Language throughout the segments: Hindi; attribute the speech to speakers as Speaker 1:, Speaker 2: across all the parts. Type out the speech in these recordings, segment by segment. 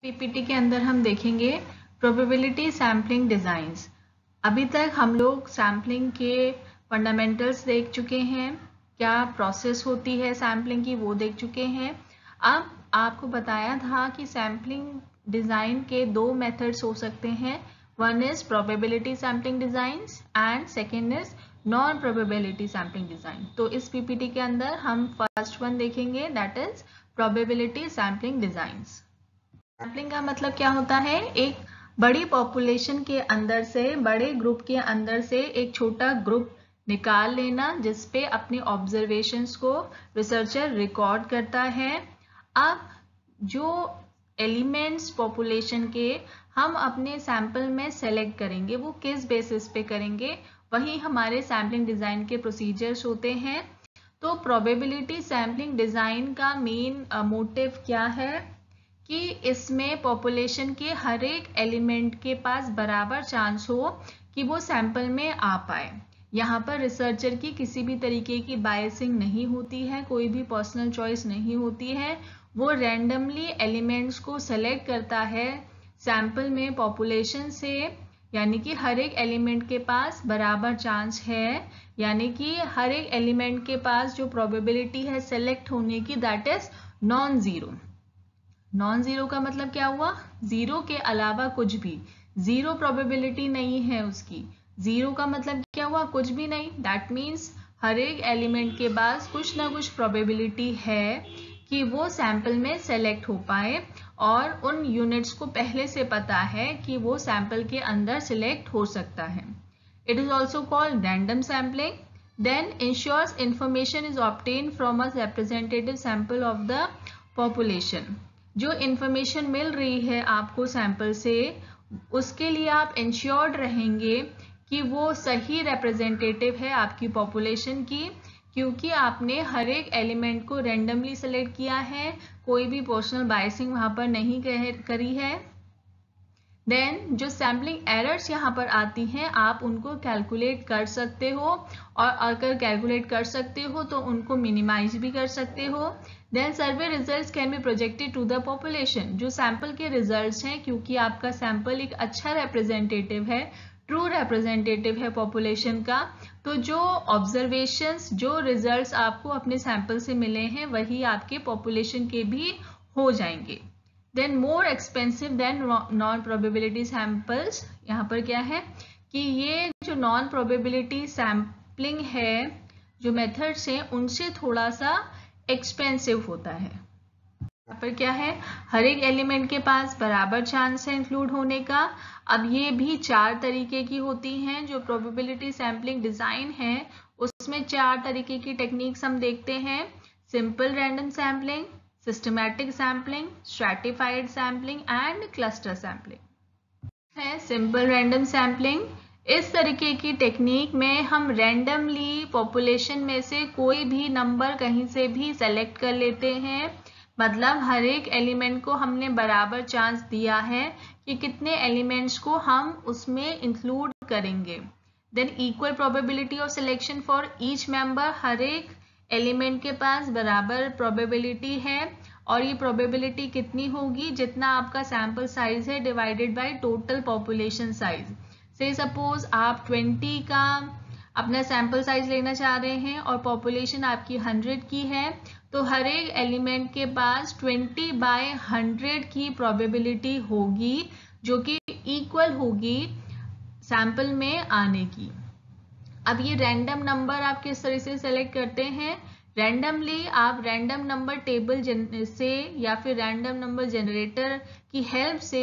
Speaker 1: पीपीटी के अंदर हम देखेंगे प्रोबेबिलिटी सैम्पलिंग डिज़ाइंस। अभी तक हम लोग सैम्पलिंग के फंडामेंटल्स देख चुके हैं, क्या प्रोसेस होती है सैम्पलिंग की वो देख चुके हैं। अब आपको बताया था कि सैम्पलिंग डिज़ाइन के दो मेथड्स हो सकते हैं, one is probability sampling designs and second is non probability sampling design. तो इस पीपीटी के अंदर हम फर्स्ट वन देखेंगे, that is probability sampling designs. Sampling का मतलब क्या होता है? एक बड़ी पॉपुलेशन के अंदर से, बड़े ग्रुप के अंदर से एक छोटा ग्रुप निकाल लेना जिसपे अपनी ऑब्जर्वेशंस को रिसर्चर रिकॉर्ड करता है। अब जो एलिमेंट्स पॉपुलेशन के हम अपने सैंपल में सेलेक्ट करेंगे वो किस बेसिस पे करेंगे, वही हमारे सैम्पलिंग डिज़ाइन के प्रोसीजर्स होते हैं। तो प्रोबेबिलिटी सैम्पलिंग डिज़ाइन का मेन मोटिव क्या है कि इसमें पॉपुलेशन के हर एक एलिमेंट के पास बराबर चांस हो कि वो सैंपल में आ पाए। यहाँ पर रिसर्चर की किसी भी तरीके की बायसिंग नहीं होती है, कोई भी पर्सनल चॉइस नहीं होती है। वो रैंडमली एलिमेंट्स को सेलेक्ट करता है सैंपल में पॉपुलेशन से, यानी कि हर एक एलिमेंट के पास बराबर चांस है, यानी कि हर एक एलिमेंट के पास जो प्रोबेबिलिटी है सेलेक्ट होने की, that is non zero. Non zero का मतलब क्या हुआ? जीरो के अलावा कुछ भी, जीरो प्रोबेबिलिटी नहीं है उसकी। जीरो का मतलब क्या हुआ? कुछ भी नहीं। दैट मीन्स हर एक एलिमेंट के पास कुछ ना कुछ प्रोबेबिलिटी है कि वो सैंपल में सेलेक्ट हो पाए, और उन यूनिट्स को पहले से पता है कि वो सैंपल के अंदर सिलेक्ट हो सकता है। It is also called random sampling. Then ensures information is obtained from a representative sample of the population। जो इंफॉर्मेशन मिल रही है आपको सैंपल से, उसके लिए आप इंश्योर्ड रहेंगे कि वो सही रिप्रेजेंटेटिव है आपकी पॉपुलेशन की, क्योंकि आपने हर एक एलिमेंट को रैंडमली सेलेक्ट किया है, कोई भी पर्सनल बायसिंग वहाँ पर नहीं करी है। देन जो सैम्पलिंग एरर्स यहाँ पर आती हैं आप उनको कैलकुलेट कर सकते हो, और अगर कैलकुलेट कर सकते हो तो उनको मिनिमाइज भी कर सकते हो। Then survey results can be projected to the population. जो सैंपल के रिजल्ट्स हैं, क्योंकि आपका सैंपल एक अच्छा रिप्रेजेंटेटिव है, ट्रू रिप्रेजेंटेटिव है पॉपुलेशन का, तो जो ऑब्जर्वेशंस, जो रिजल्ट्स आपको अपने सैंपल से मिले हैं वही आपके पॉपुलेशन के भी हो जाएंगे। Then more expensive than non probability samples. यहाँ पर क्या है कि ये जो नॉन प्रोबेबिलिटी सैम्पलिंग है, जो मेथड्स हैं उनसे थोड़ा सा एक्सपेंसिव होता है। यहाँ पर क्या है, हर एक एलिमेंट के पास बराबर चांस है इंक्लूड होने का। अब ये भी 4 तरीके की होती हैं। जो प्रोबेबिलिटी सैम्पलिंग डिजाइन है उसमें 4 तरीके की टेक्निक्स हम देखते हैं, simple random sampling, systematic sampling, stratified sampling and cluster sampling. है सिंपल रैंडम सैम्पलिंग। इस तरीके की टेक्निक में हम रैंडमली पॉपुलेशन में से कोई भी नंबर कहीं से भी सेलेक्ट कर लेते हैं, मतलब हर एक एलिमेंट को हमने बराबर चांस दिया है कि कितने एलिमेंट्स को हम उसमें इंक्लूड करेंगे। Then equal probability of selection for each member. हर एक एलिमेंट के पास बराबर प्रोबेबिलिटी है, और ये प्रोबेबिलिटी कितनी होगी? जितना आपका सैंपल साइज है divided by total population size. से सपोज आप 20 का अपना सैंपल साइज लेना चाह रहे हैं और पॉपुलेशन आपकी 100 की है, तो हर एक एलिमेंट के पास 20/100 की प्रोबेबिलिटी होगी, जो कि इक्वल होगी सैंपल में आने की। अब ये रैंडम नंबर आप किस तरह से सेलेक्ट करते हैं? रैंडमली आप रैंडम नंबर टेबल से या फिर रैंडम नंबर जनरेटर की हेल्प से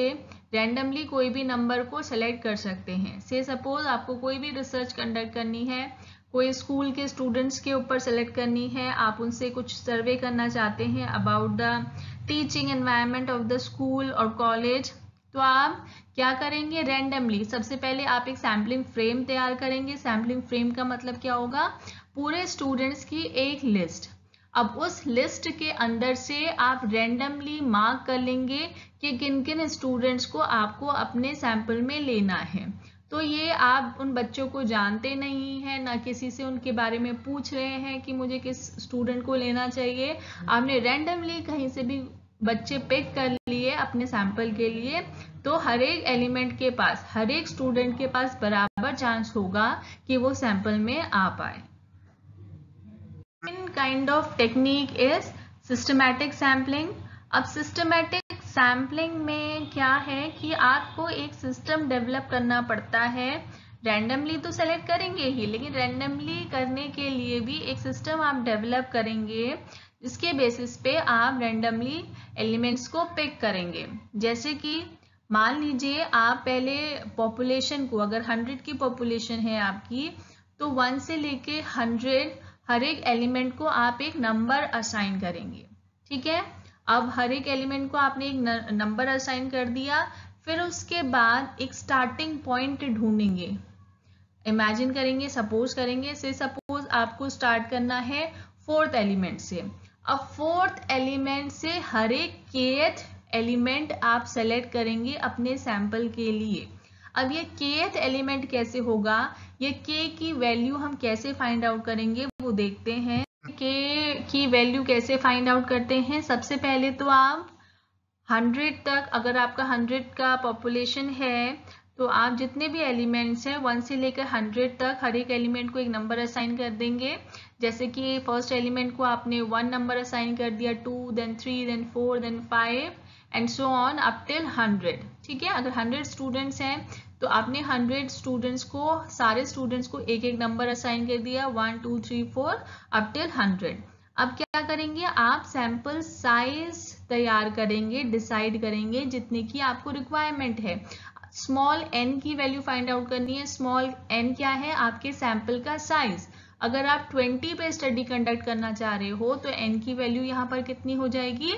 Speaker 1: रैंडमली कोई भी नंबर को सेलेक्ट कर सकते हैं। से सपोज आपको कोई भी रिसर्च कंडक्ट करनी है, कोई स्कूल के स्टूडेंट्स के ऊपर सेलेक्ट करनी है, आप उनसे कुछ सर्वे करना चाहते हैं about the teaching environment of the school और कॉलेज, तो आप क्या करेंगे? रैंडमली सबसे पहले आप एक सैम्पलिंग फ्रेम तैयार करेंगे। सैम्पलिंग फ्रेम का मतलब क्या होगा? पूरे स्टूडेंट्स की एक लिस्ट। अब उस लिस्ट के अंदर से आप रैंडमली मार्क कर लेंगे कि किन किन स्टूडेंट्स को आपको अपने सैंपल में लेना है। तो ये आप उन बच्चों को जानते नहीं हैं, ना किसी से उनके बारे में पूछ रहे हैं कि मुझे किस स्टूडेंट को लेना चाहिए। आपने रैंडमली कहीं से भी बच्चे पिक कर लिए अपने सैंपल के लिए, तो हर एक एलिमेंट के पास, हर एक स्टूडेंट के पास बराबर चांस होगा कि वो सैंपल में आ पाए। In kind of technique is systematic sampling. अब सिस्टमैटिक सैम्पलिंग में क्या है कि आपको एक सिस्टम डेवलप करना पड़ता है। रैंडमली तो सेलेक्ट करेंगे ही, लेकिन रैंडमली करने के लिए भी एक सिस्टम आप डेवलप करेंगे जिसके बेसिस पे आप रैंडमली एलिमेंट्स को पिक करेंगे। जैसे कि मान लीजिए आप पहले पॉपुलेशन को, अगर 100 की पॉपुलेशन है आपकी, तो 1 से लेके 100 हर एक एलिमेंट को आप एक नंबर असाइन करेंगे। ठीक है, अब हर एक एलिमेंट को आपने एक नंबर असाइन कर दिया, फिर उसके बाद एक स्टार्टिंग पॉइंट ढूंढेंगे। इमेजिन करेंगे, सपोज करेंगे, से सपोज आपको स्टार्ट करना है 4th एलिमेंट से। अब 4th एलिमेंट से हर एक kth एलिमेंट आप सेलेक्ट करेंगे अपने सैंपल के लिए। अब ये kth एलिमेंट कैसे होगा, ये k की वैल्यू हम कैसे फाइंड आउट करेंगे वो देखते हैं। k की वैल्यू कैसे फाइंड आउट करते हैं, सबसे पहले तो आप 100 तक, अगर आपका 100 का पॉपुलेशन है तो आप जितने भी एलिमेंट्स हैं 1 से लेकर 100 तक हर एक एलिमेंट को एक नंबर असाइन कर देंगे। जैसे कि फर्स्ट एलिमेंट को आपने 1 नंबर असाइन कर दिया, 2, then 3, then 4, then 5 and so on up till 100। ठीक है, अगर 100 स्टूडेंट्स हैं तो आपने 100 स्टूडेंट्स को, सारे स्टूडेंट्स को एक एक नंबर असाइन कर दिया, 1, 2, 3, 4 अप टिल 100। अब क्या करेंगे, आप सैंपल साइज तैयार करेंगे, डिसाइड करेंगे जितने की आपको रिक्वायरमेंट है। स्मॉल n की वैल्यू फाइंड आउट करनी है। स्मॉल n क्या है, आपके सैंपल का साइज। अगर आप 20 पे स्टडी कंडक्ट करना चाह रहे हो तो n की वैल्यू यहाँ पर कितनी हो जाएगी,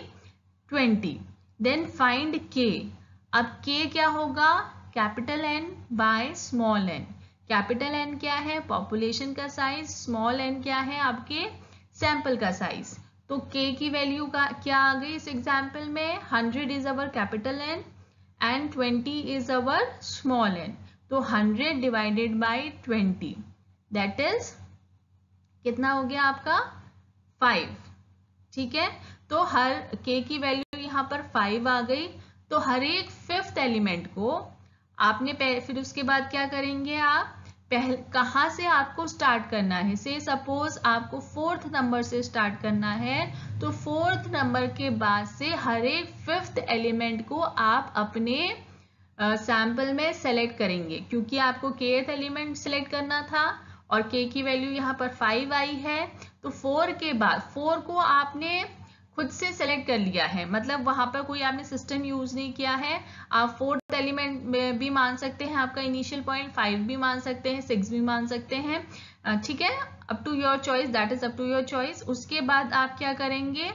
Speaker 1: 20। Then find k। अब k क्या होगा, capital N by small n। Capital N क्या है, पॉपुलेशन का साइज, स्मॉल n क्या है, आपके सैंपल का साइज। तो k की वैल्यू का क्या आ गई इस एग्जाम्पल में, 100 is our capital N and 20 is our small n। तो 100 डिवाइडेड बाई 20 दैट इज कितना हो गया आपका, 5। ठीक है, तो हर k की वैल्यू यहाँ पर 5 आ गई। तो हर एक 5th एलिमेंट को आपने फिर उसके बाद क्या करेंगे, आप कहाँ से आपको स्टार्ट करना है। से सपोज आपको 4th नंबर से स्टार्ट करना है, तो 4th नंबर के बाद से हर एक 5th एलिमेंट को आप अपने सैंपल में सेलेक्ट करेंगे, क्योंकि आपको kth एलिमेंट सेलेक्ट करना था और k की वैल्यू यहाँ पर 5 आई है। तो 4 के बाद 4 को आपने खुद से सेलेक्ट कर लिया है, मतलब वहां पर कोई आपने सिस्टम यूज नहीं किया है। आप 4th एलिमेंट भी मान सकते हैं आपका इनिशियल पॉइंट, 5 भी मान सकते हैं, 6 भी मान सकते हैं। ठीक है, up to your choice, that is up to your choice. उसके बाद आप क्या करेंगे,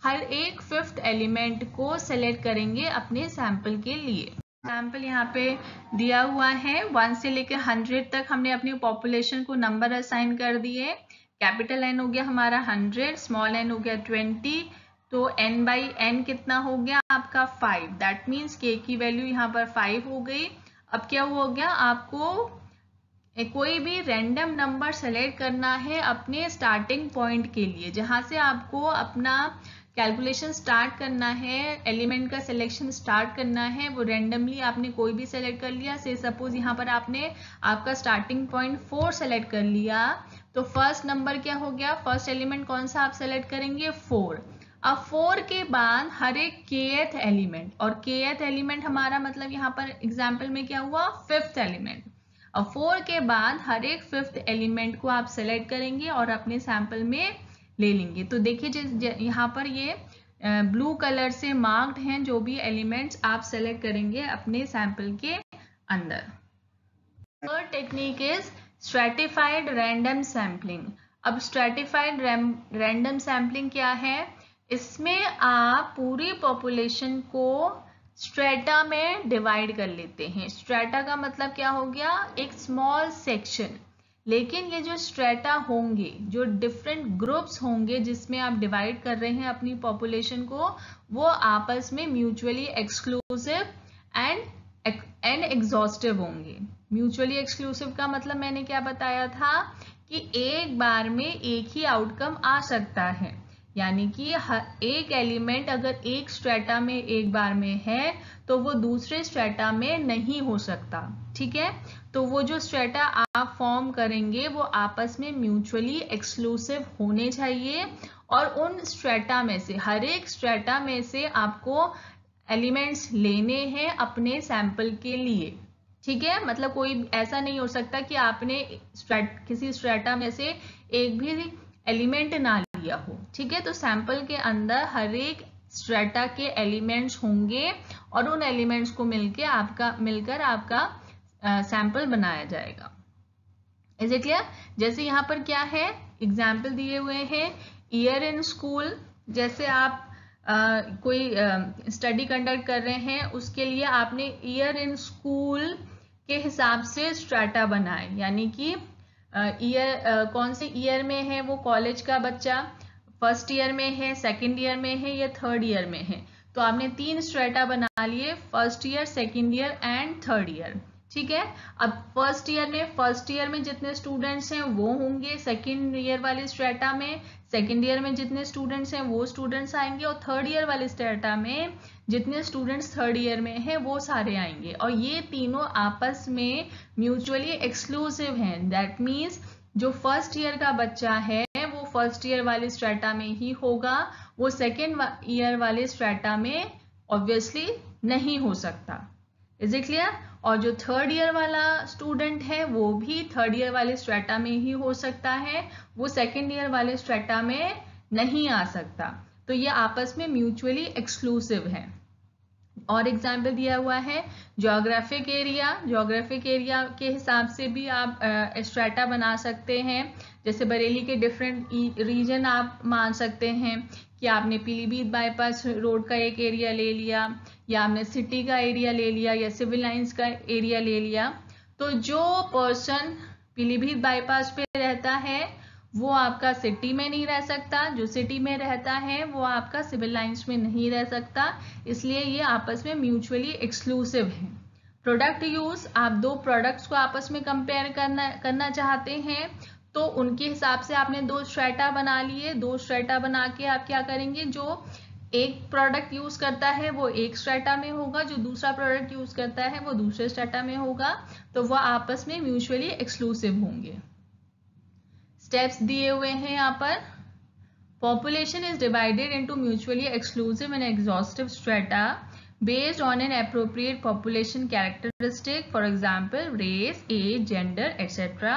Speaker 1: हर एक 5th एलिमेंट को सेलेक्ट करेंगे अपने सैंपल के लिए। सैंपल यहाँ पे दिया हुआ है, 1 से लेकर 100 तक हमने अपनी पॉपुलेशन को नंबर असाइन कर दिए। कैपिटल N हो गया हमारा 100, स्मॉल n हो गया 20, तो n बाई n कितना हो गया आपका 5। दैट मीन्स k की वैल्यू यहाँ पर 5 हो गई। अब क्या हो गया, आपको कोई भी रैंडम नंबर सेलेक्ट करना है अपने स्टार्टिंग पॉइंट के लिए, जहां से आपको अपना कैलकुलेशन स्टार्ट करना है, एलिमेंट का सिलेक्शन स्टार्ट करना है। वो रैंडमली आपने कोई भी सेलेक्ट कर लिया। से सपोज यहाँ पर आपने आपका स्टार्टिंग पॉइंट 4 सेलेक्ट कर लिया, तो फर्स्ट नंबर क्या हो गया, फर्स्ट एलिमेंट कौन सा आप सेलेक्ट करेंगे, 4। अब 4 के बाद हर एक kth एलिमेंट, और kth एलिमेंट हमारा मतलब यहाँ पर एग्जाम्पल में क्या हुआ, 5th एलिमेंट। अब 4 के बाद हर एक 5th एलिमेंट को आप सेलेक्ट करेंगे और अपने सैंपल में ले लेंगे। तो देखिए यहाँ पर ये ब्लू कलर से मार्क्ड हैं जो भी एलिमेंट्स आप सेलेक्ट करेंगे अपने सैंपल के अंदर। Third technique is stratified random sampling. अब स्ट्रैटिफाइड रैंडम सैम्पलिंग क्या है, इसमें आप पूरी पॉपुलेशन को स्ट्रेटा में डिवाइड कर लेते हैं। स्ट्रेटा का मतलब क्या हो गया, एक स्मॉल सेक्शन। लेकिन ये जो स्ट्रेटा होंगे, जो डिफरेंट ग्रुप्स होंगे जिसमें आप डिवाइड कर रहे हैं अपनी पॉपुलेशन को, वो आपस में म्यूचुअली एक्सक्लूसिव एंड एग्जॉस्टिव होंगे। म्यूचुअली एक्सक्लूसिव का मतलब मैंने क्या बताया था कि एक बार में एक ही आउटकम आ सकता है, यानी कि एक एलिमेंट अगर एक स्ट्रेटा में एक बार में है तो वो दूसरे स्ट्रेटा में नहीं हो सकता, ठीक है। तो वो जो स्ट्रेटा आप फॉर्म करेंगे वो आपस में म्यूचुअली एक्सक्लूसिव होने चाहिए, और उन स्ट्रेटा में से हर एक स्ट्रेटा में से आपको एलिमेंट्स लेने हैं अपने सैंपल के लिए, ठीक है। मतलब कोई ऐसा नहीं हो सकता कि आपने किसी स्ट्रेटा में से एक भी एलिमेंट ना लिया हो, ठीक है। तो सैंपल के अंदर हर एक स्ट्रेटा के एलिमेंट्स होंगे और उन एलिमेंट्स को मिलकर आपका सैंपल बनाया जाएगा। Is it clear? जैसे यहाँ पर क्या है, एग्जाम्पल दिए हुए हैं, ईयर इन स्कूल। जैसे आप कोई स्टडी कंडक्ट कर रहे हैं, उसके लिए आपने ईयर इन स्कूल के हिसाब से स्ट्रेटा बनाए, यानी कि ईयर कौन से ईयर में है वो कॉलेज का बच्चा, फर्स्ट ईयर में है, सेकंड ईयर में है या थर्ड ईयर में है। तो आपने 3 स्ट्रेटा बना लिए, first year, second year and third year, ठीक है। अब फर्स्ट ईयर में जितने स्टूडेंट्स हैं वो होंगे सेकंड ईयर वाले स्ट्रेटा में, सेकंड ईयर में जितने स्टूडेंट्स हैं वो स्टूडेंट्स आएंगे, और थर्ड ईयर वाले स्ट्रेटा में जितने स्टूडेंट्स थर्ड ईयर में हैं वो सारे आएंगे। और ये तीनों आपस में म्यूचुअली एक्सक्लूसिव हैं। दैट मीन्स जो फर्स्ट ईयर का बच्चा है वो फर्स्ट ईयर वाले स्ट्रेटा में ही होगा, वो सेकेंड ईयर वाले स्ट्रेटा में ऑब्वियसली नहीं हो सकता। Is it clear? और जो थर्ड ईयर वाला स्टूडेंट है वो भी थर्ड ईयर वाले स्ट्रेटा में ही हो सकता है, वो सेकेंड ईयर वाले स्ट्रेटा में नहीं आ सकता। तो ये आपस में म्यूचुअली एक्सक्लूसिव है। और एग्जाम्पल दिया हुआ है ज्योग्राफिक एरिया के हिसाब से भी आप स्ट्रेटा बना सकते हैं। जैसे बरेली के डिफरेंट रीजन आप मान सकते हैं कि आपने पीलीभीत बाईपास रोड का एक एरिया ले लिया, या आपने सिटी का एरिया ले लिया, या सिविल लाइंस का एरिया ले लिया। तो जो पर्सन पीलीभीत बाईपास पे रहता है वो आपका सिटी में नहीं रह सकता, जो सिटी में रहता है वो आपका सिविल लाइंस में नहीं रह सकता, इसलिए ये आपस में म्यूचुअली एक्सक्लूसिव है। प्रोडक्ट यूज, आप 2 प्रोडक्ट्स को आपस में कंपेयर करना चाहते हैं, तो उनके हिसाब से आपने 2 स्ट्रेटा बना लिए। 2 स्ट्रेटा बना के आप क्या करेंगे, जो एक प्रोडक्ट यूज करता है वो एक स्ट्रेटा में होगा, जो दूसरा प्रोडक्ट यूज करता है वो दूसरे स्ट्रेटा में होगा, तो वह आपस में म्यूचुअली एक्सक्लूसिव होंगे। स्टेप्स दिए हुए हैं यहाँ पर। Population is divided into mutually exclusive and exhaustive strata based on an appropriate population characteristic, for example race, age, gender, etc.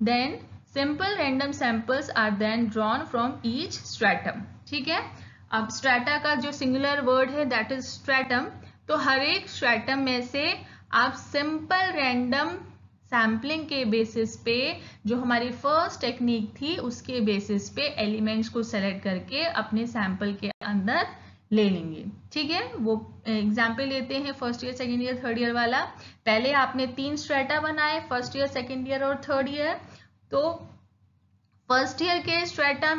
Speaker 1: Then simple random samples are then drawn from each stratum. ठीक है। अब स्ट्रेटा का जो सिंगुलर वर्ड है दैट इज स्ट्रेटम, तो हर एक स्ट्रेटम में से आप सिंपल रैंडम सैम्पलिंग के बेसिस पे, जो हमारी फर्स्ट टेक्निक थी उसके बेसिस पे एलिमेंट्स को सेलेक्ट करके अपने सैंपल के अंदर ले लेंगे, ठीक है। वो एग्जाम्पल लेते हैं first year, second year, third year वाला। पहले आपने 3 स्ट्रेटा बनाए, फर्स्ट ईयर, सेकेंड ईयर और थर्ड ईयर। तो फर्स्ट ईयर के स्ट्रेटम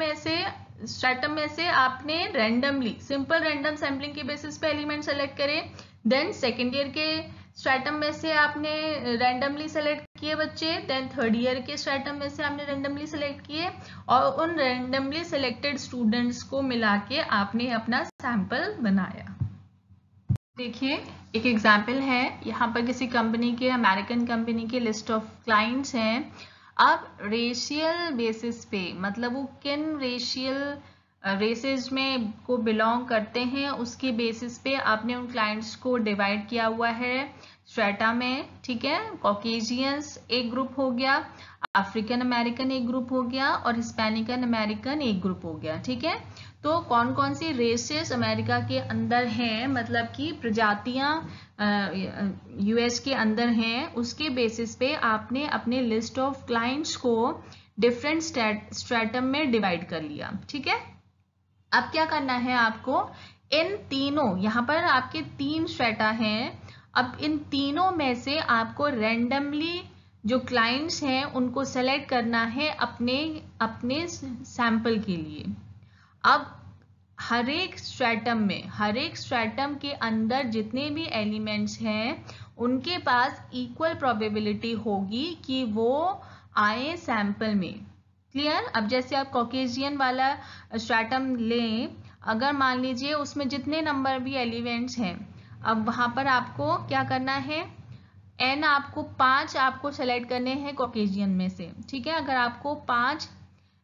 Speaker 1: में से आपने रैंडमली सिंपल रैंडम सैम्पलिंग के बेसिस पे एलिमेंट सेलेक्ट करे। देन सेकेंड ईयर के स्ट्रेटम में से आपने रैंडमली सेलेक्ट किए बच्चे। देन थर्ड ईयर के स्ट्रेटम में से आपने रैंडमली सेलेक्ट किए, और उन रैंडमली सेलेक्टेड स्टूडेंट्स को मिला के आपने अपना सैंपल बनाया। देखिए एक एग्जाम्पल है, यहाँ पर किसी कंपनी के, अमेरिकन कंपनी के लिस्ट ऑफ क्लाइंट्स हैं। अब रेशियल बेसिस पे, मतलब वो किन रेसेस में को बिलोंग करते हैं उसके बेसिस पे आपने उन क्लाइंट्स को डिवाइड किया हुआ है स्ट्रेटा में, ठीक है। कॉकेजियंस एक ग्रुप हो गया, अफ्रीकन अमेरिकन एक ग्रुप हो गया, और हिस्पैनिकन अमेरिकन एक ग्रुप हो गया, ठीक है। तो कौन कौन सी रेसेस अमेरिका के अंदर हैं, मतलब कि प्रजातियां यूएस के अंदर हैं, उसके बेसिस पे आपने अपने लिस्ट ऑफ क्लाइंट्स को डिफरेंट स्ट्रेटम में डिवाइड कर लिया, ठीक है। अब क्या करना है आपको, इन तीनों, यहाँ पर आपके 3 स्ट्रेटा हैं, अब इन तीनों में से आपको रैंडमली जो क्लाइंट्स हैं उनको सेलेक्ट करना है अपने सैंपल के लिए। अब हर एक स्ट्रेटम के अंदर जितने भी एलिमेंट्स हैं उनके पास इक्वल प्रोबेबिलिटी होगी कि वो आए सैंपल में, क्लियर। अब जैसे आप कॉकेशियन वाला स्ट्रैटम लें, अगर मान लीजिए उसमें जितने नंबर भी एलिमेंट्स हैं, अब वहां पर आपको क्या करना है, n आपको 5 आपको सेलेक्ट करने हैं कॉकेशियन में से, ठीक है। अगर आपको 5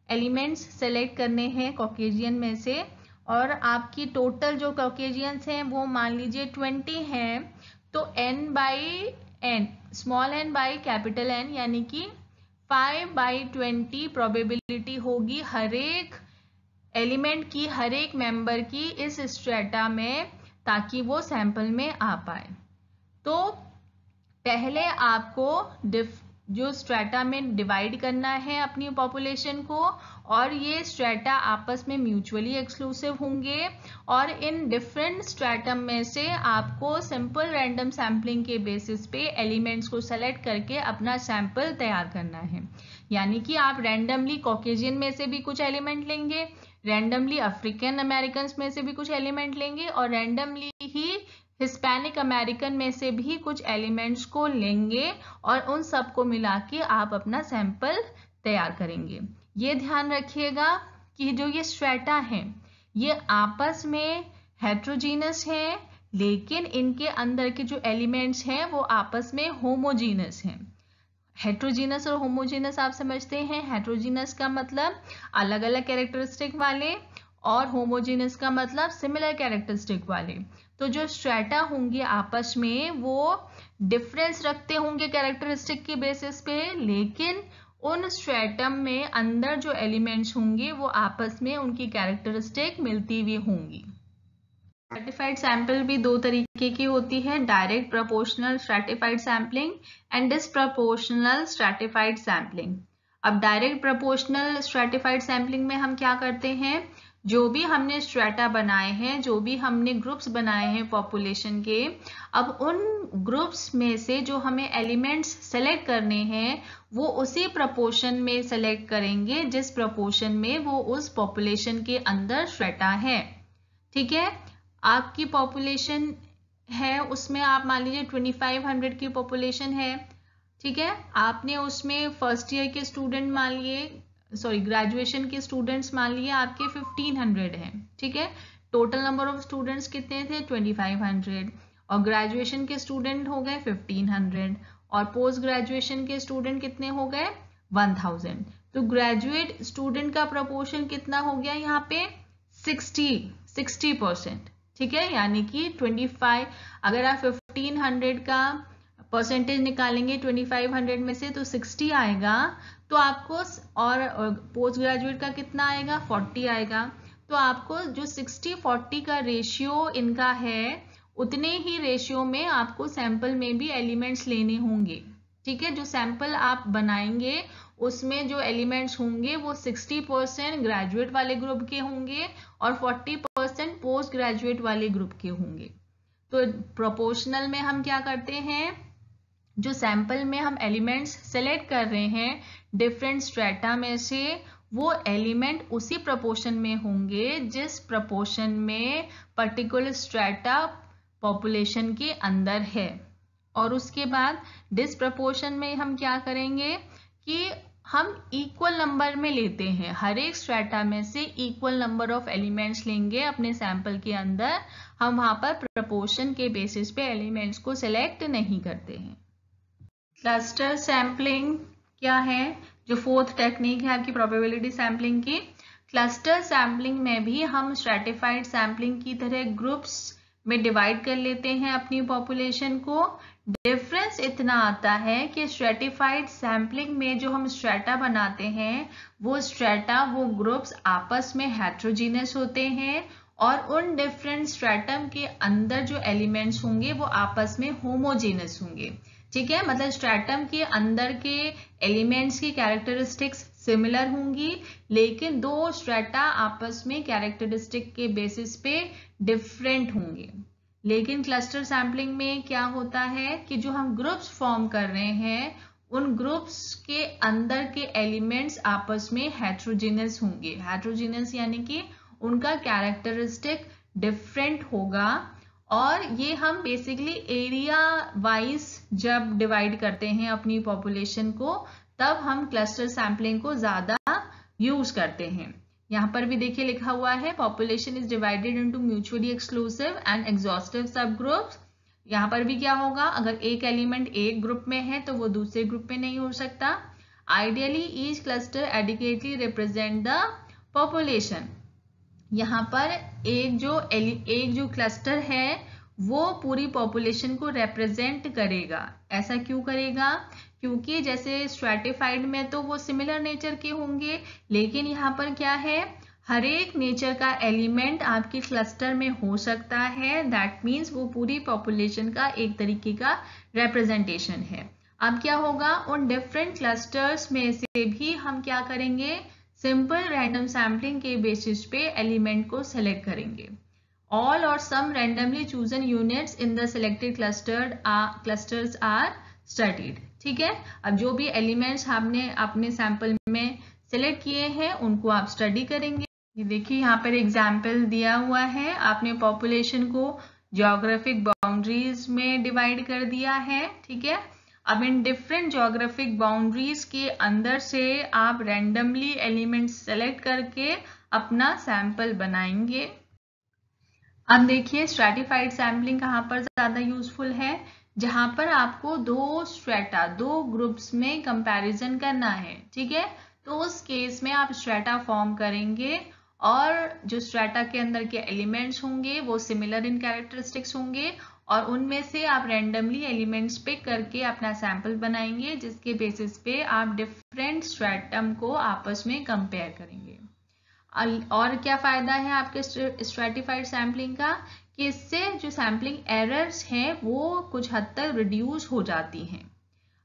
Speaker 1: एलिमेंट्स सेलेक्ट करने हैं कॉकेशियन में से और आपकी टोटल जो कॉकेशियंस हैं वो मान लीजिए 20 हैं, तो n by n, small n by capital N, यानी कि 5/20 प्रोबेबिलिटी होगी हर एक एलिमेंट की, हर एक मेंबर की इस स्ट्रेटा में, ताकि वो सैंपल में आ पाए। तो पहले आपको जो स्ट्रेटा में डिवाइड करना है अपनी पॉपुलेशन को, और ये स्ट्रेटा आपस में म्यूचुअली एक्सक्लूसिव होंगे, और इन डिफरेंट स्ट्रेटम में से आपको सिंपल रैंडम सैम्पलिंग के बेसिस पे एलिमेंट्स को सेलेक्ट करके अपना सैंपल तैयार करना है। यानी कि आप रैंडमली कॉकेशियन में से भी कुछ एलिमेंट लेंगे, रैंडमली अफ्रीकन अमेरिकन में से भी कुछ एलिमेंट लेंगे, और रैंडमली ही हिस्पैनिक अमेरिकन में से भी कुछ एलिमेंट्स को लेंगे, और उन सबको मिला के आप अपना सैंपल तैयार करेंगे। ये ध्यान रखिएगा कि जो ये स्ट्रेटा हैं ये आपस में हेट्रोजीनस हैं, लेकिन इनके अंदर के जो एलिमेंट्स हैं वो आपस में होमोजीनस हैं। हेट्रोजीनस और होमोजीनस आप समझते हैं। हेट्रोजीनस का मतलब अलग अलग कैरेक्टरिस्टिक वाले, और होमोजीनस का मतलब सिमिलर कैरेक्टरिस्टिक वाले। तो जो स्ट्रेटा होंगे आपस में वो डिफरेंस रखते होंगे कैरेक्टरिस्टिक के बेसिस पे, लेकिन उन स्ट्रेटम में अंदर जो एलिमेंट्स होंगे वो आपस में उनकी कैरेक्टरिस्टिक मिलती हुई होंगी। स्ट्रैटिफाइड सैंपल भी दो तरीके की होती है, direct proportional stratified sampling and disproportional stratified sampling. अब डायरेक्ट प्रोपोर्शनल स्ट्रैटिफाइड सैम्पलिंग में हम क्या करते हैं, जो भी हमने स्ट्रेटा बनाए हैं, जो भी हमने ग्रुप्स बनाए हैं पॉपुलेशन के, अब उन ग्रुप्स में से जो हमें एलिमेंट्स सेलेक्ट करने हैं वो उसी प्रपोर्शन में सेलेक्ट करेंगे जिस प्रपोर्शन में वो उस पॉपुलेशन के अंदर स्ट्रेटा है। ठीक है, आपकी पॉपुलेशन है उसमें आप मान लीजिए 2500 की पॉपुलेशन है, ठीक है। आपने उसमें फर्स्ट ईयर के स्टूडेंट मान लिए, सॉरी ग्रेजुएशन के स्टूडेंट्स मान लिए आपके 1500 हैं, ठीक है। टोटल नंबर ऑफ स्टूडेंट्स कितने थे 2500, और ग्रेजुएशन के स्टूडेंट हो गए 1500, और पोस्ट ग्रेजुएशन के स्टूडेंट कितने हो गए 1000। तो ग्रेजुएट स्टूडेंट का प्रपोर्शन कितना हो गया यहाँ पे 60%, ठीक है। यानी कि 25, अगर आप 1500 का परसेंटेज निकालेंगे 2500 में से तो 60 आएगा, तो आपको, और पोस्ट ग्रेजुएट का कितना आएगा 40 आएगा, तो आपको जो 60-40 का रेशियो इनका है, उतने ही रेशियो में आपको सैंपल में भी एलिमेंट्स लेने होंगे, ठीक है। जो सैंपल आप बनाएंगे उसमें जो एलिमेंट्स होंगे वो 60% ग्रेजुएट वाले ग्रुप के होंगे और 40% पोस्ट ग्रेजुएट वाले ग्रुप के होंगे। तो प्रोपोर्शनल में हम क्या करते हैं, जो सैंपल में हम एलिमेंट्स सेलेक्ट कर रहे हैं डिफरेंट स्ट्रेटा में से, वो एलिमेंट उसी प्रोपोर्शन में होंगे जिस प्रोपोर्शन में पर्टिकुलर स्ट्रेटा पॉपुलेशन के अंदर है। और उसके बाद डिसप्रपोर्शन में हम क्या करेंगे कि हम इक्वल नंबर में लेते हैं, हर एक स्ट्रेटा में से इक्वल नंबर ऑफ एलिमेंट्स लेंगे अपने सैंपल के अंदर। हम वहां पर प्रपोर्शन के बेसिस पे एलिमेंट्स को सिलेक्ट नहीं करते हैं। क्लस्टर सैम्पलिंग क्या है, जो फोर्थ टेक्निक है आपकी प्रोबेबिलिटी सैम्पलिंग की। क्लस्टर सैम्पलिंग में भी हम स्ट्रैटिफाइड सैम्पलिंग की तरह ग्रुप्स में डिवाइड कर लेते हैं अपनी पॉपुलेशन को। डिफरेंस इतना आता है कि स्ट्रैटिफाइड सैम्पलिंग में जो हम स्ट्रेटा बनाते हैं वो स्ट्रेटा, वो ग्रुप्स आपस में हेट्रोजीनस होते हैं, और उन डिफरेंट स्ट्रेटम के अंदर जो एलिमेंट्स होंगे वो आपस में होमोजीनस होंगे, ठीक है। मतलब स्ट्रेटम के अंदर के एलिमेंट्स की कैरेक्टरिस्टिक्स सिमिलर होंगी, लेकिन दो स्ट्रेटा आपस में कैरेक्टरिस्टिक के बेसिस पे डिफरेंट होंगे। लेकिन क्लस्टर सैम्पलिंग में क्या होता है कि जो हम ग्रुप्स फॉर्म कर रहे हैं उन ग्रुप्स के अंदर के एलिमेंट्स आपस में हेट्रोजीनस होंगे। हेट्रोजीनस यानी कि उनका कैरेक्टरिस्टिक डिफरेंट होगा, और ये हम बेसिकली एरिया वाइज जब डिवाइड करते हैं अपनी पॉपुलेशन को, तब हम क्लस्टर सैम्पलिंग को ज्यादा यूज करते हैं। यहाँ पर भी देखिए लिखा हुआ है population is divided into mutually exclusive and exhaustive सब ग्रुप्स। यहाँ पर भी क्या होगा, अगर एक एलिमेंट एक ग्रुप में है तो वो दूसरे ग्रुप में नहीं हो सकता। Ideally each cluster adequately represent the population. यहाँ पर एक जो क्लस्टर है वो पूरी पॉपुलेशन को रिप्रेजेंट करेगा। ऐसा क्यों करेगा, क्योंकि जैसे स्ट्रैटिफाइड में तो वो सिमिलर नेचर के होंगे, लेकिन यहाँ पर क्या है, हर एक नेचर का एलिमेंट आपके क्लस्टर में हो सकता है। दैट मीन्स वो पूरी पॉपुलेशन का एक तरीके का रिप्रेजेंटेशन है। अब क्या होगा, उन डिफरेंट क्लस्टर्स में से भी हम क्या करेंगे, सिंपल रैंडम सैम्पलिंग के बेसिस पे एलिमेंट को सेलेक्ट करेंगे। ऑल और some randomly chosen units in the selected clusters are studied. ठीक है, अब जो भी एलिमेंट्स आपने अपने सैंपल में सिलेक्ट किए हैं उनको आप स्टडी करेंगे। ये देखिए यहाँ पर एग्जाम्पल दिया हुआ है, आपने पॉपुलेशन को ज्योग्राफिक बाउंड्रीज में डिवाइड कर दिया है। ठीक है, अब इन डिफरेंट ज्योग्राफिक बाउंड्रीज के अंदर से आप रैंडमली एलिमेंट्स सेलेक्ट करके अपना सैंपल बनाएंगे। अब देखिए स्ट्रैटिफाइड सैम्पलिंग कहाँ पर ज्यादा यूजफुल है, जहां पर आपको दो ग्रुप्स में कंपैरिजन करना है। ठीक है, तो उस केस में आप स्ट्रैटा फॉर्म करेंगे और जो स्ट्रैटा के अंदर के एलिमेंट्स होंगे वो सिमिलर इन कैरेक्टरिस्टिक्स होंगे और उनमें से आप रैंडमली एलिमेंट्स पिक करके अपना सैंपल बनाएंगे, जिसके बेसिस पे आप डिफरेंट स्ट्रैटम को आपस में कंपेयर करेंगे। और क्या फायदा है आपके स्ट्रैटिफाइड सैम्पलिंग का, कि इससे जो सैम्पलिंग एरर्स हैं वो कुछ हद तक रिड्यूस हो जाती हैं।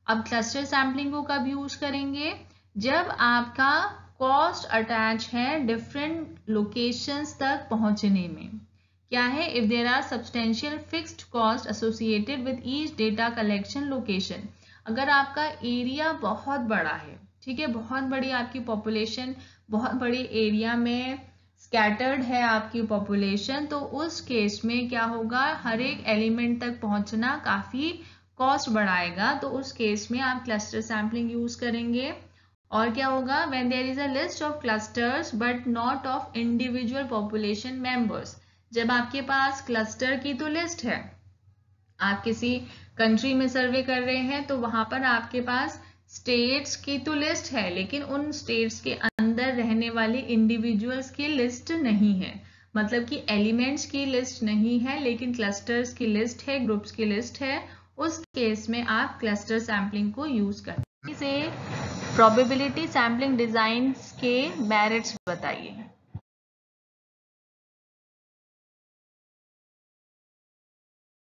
Speaker 1: अब क्लस्टर सैम्पलिंग को कब यूज करेंगे, जब आपका कॉस्ट अटैच है डिफरेंट लोकेशंस तक पहुंचने में। क्या है, if there are substantial fixed cost associated with each data collection location. अगर आपका एरिया बहुत बड़ा है, ठीक है, बहुत बड़ी आपकी पॉपुलेशन, बहुत बड़ी एरिया में स्कैटर्ड है आपकी पॉपुलेशन, तो उस केस में क्या होगा, हर एक एलिमेंट तक पहुंचना काफी कॉस्ट बढ़ाएगा। तो उस केस में आप क्लस्टर सैम्पलिंग यूज करेंगे। और क्या होगा, when there is a list of clusters but not of individual population members. जब आपके पास क्लस्टर की तो लिस्ट है, आप किसी कंट्री में सर्वे कर रहे हैं तो वहां पर आपके पास स्टेट्स की तो लिस्ट है, लेकिन उन स्टेट्स के अंदर रहने वाले इंडिविजुअल्स की लिस्ट नहीं है। मतलब कि एलिमेंट्स की लिस्ट नहीं है, लेकिन क्लस्टर्स की लिस्ट है, ग्रुप्स की लिस्ट है। उस केस में आप क्लस्टर सैम्पलिंग को यूज करते हैं। इसे प्रोबेबिलिटी सैम्पलिंग डिजाइन के मेरिट्स बताइए।